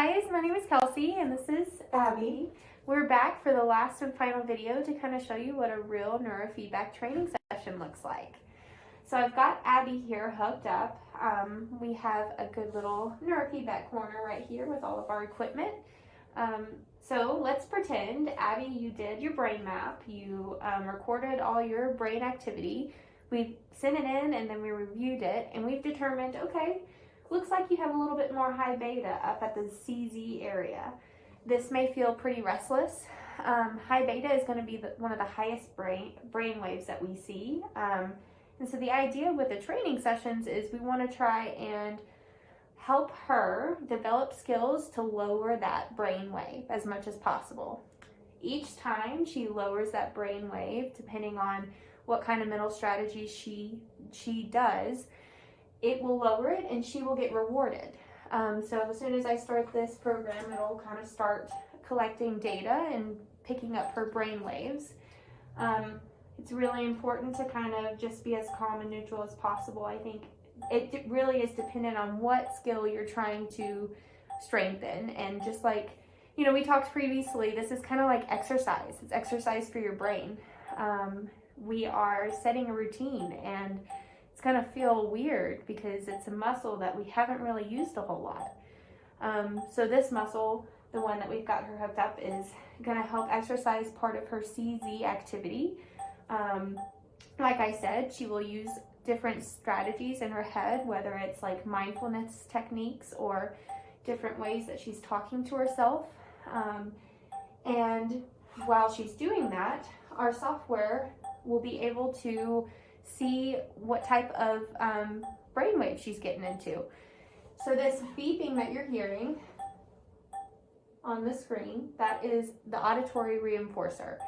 guys, my name is Kelsey and this is Abby. We're back for the last and final video to kind of show you what a real neurofeedback training session looks like. So I've got Abby here hooked up. We have a good little neurofeedback corner right here with all of our equipment. So let's pretend, Abby, you did your brain map. You recorded all your brain activity. We sent it in and then we reviewed it and we've determined, okay, looks like you have a little bit more high beta up at the CZ area. This may feel pretty restless. High beta is going to be one of the highest brain waves that we see. And so the idea with the training sessions is we want to try and help her develop skills to lower that brain wave as much as possible. Each time she lowers that brain wave, depending on what kind of mental strategy she does, it will lower it and she will get rewarded. So as soon as I start this program, it'll kind of start collecting data and picking up her brain waves. It's really important to kind of just be as calm and neutral as possible. I think it really is dependent on what skill you're trying to strengthen. And just like, you know, we talked previously, this is kind of like exercise. It's exercise for your brain. We are setting a routine and it's going to feel weird because it's a muscle that we haven't really used a whole lot. So this muscle, the one that we've got her hooked up, is going to help exercise part of her CZ activity. Like I said, she will use different strategies in her head, whether it's like mindfulness techniques or different ways that she's talking to herself. And while she's doing that, our software will be able to see what type of brainwave she's getting into. So this beeping that you're hearing on the screen, that is the auditory reinforcer.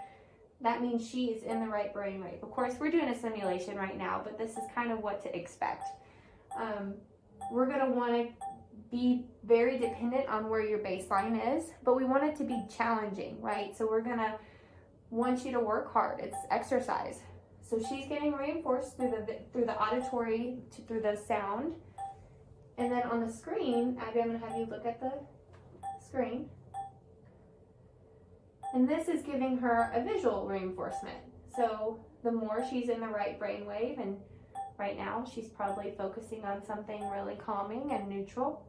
That means she is in the right brainwave. Of course, we're doing a simulation right now, but this is kind of what to expect. We're going to want to be very dependent on where your baseline is, but we want it to be challenging, right? So we're going to want you to work hard. It's exercise. So she's getting reinforced through the auditory, through the sound. And then on the screen, Abby, I'm going to have you look at the screen. And this is giving her a visual reinforcement. So the more she's in the right brainwave, and right now she's probably focusing on something really calming and neutral,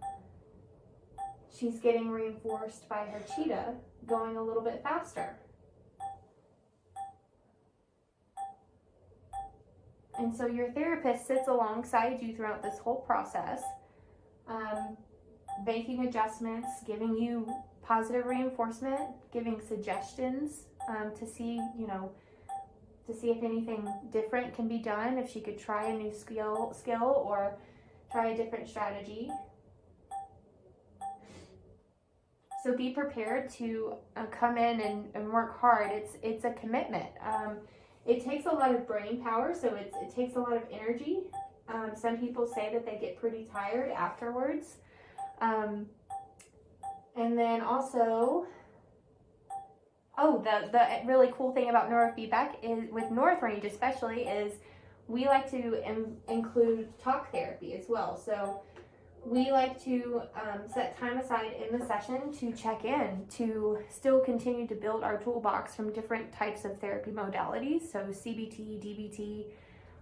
she's getting reinforced by her cheetah going a little bit faster. And so your therapist sits alongside you throughout this whole process, making adjustments, giving you positive reinforcement, giving suggestions to see, to see if anything different can be done, if she could try a new skill or try a different strategy. So be prepared to come in and work hard. It's a commitment. It takes a lot of brain power, so it takes a lot of energy. Some people say that they get pretty tired afterwards. And then also, the really cool thing about neurofeedback is, with North Range especially, is we like to include talk therapy as well. So we like to set time aside in the session to check in, to still continue to build our toolbox from different types of therapy modalities. So CBT, DBT,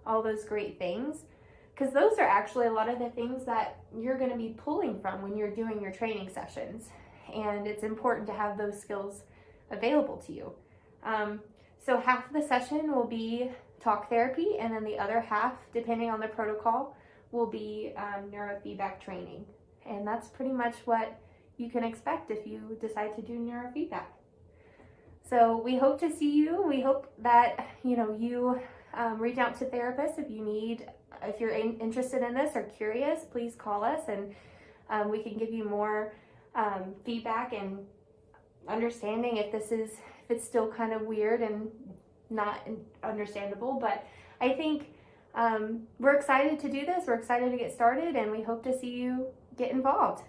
all those great things. Because those are actually a lot of the things that you're going to be pulling from when you're doing your training sessions. And it's important to have those skills available to you. So half of the session will be talk therapy, and then the other half, depending on the protocol, will be neurofeedback training. And that's pretty much what you can expect if you decide to do neurofeedback. So we hope to see you. We hope that you reach out to therapists if you're interested in this or curious. Please call us and we can give you more feedback and understanding if it's still kind of weird and not understandable. But I think we're excited to do this. We're excited to get started, and we hope to see you get involved.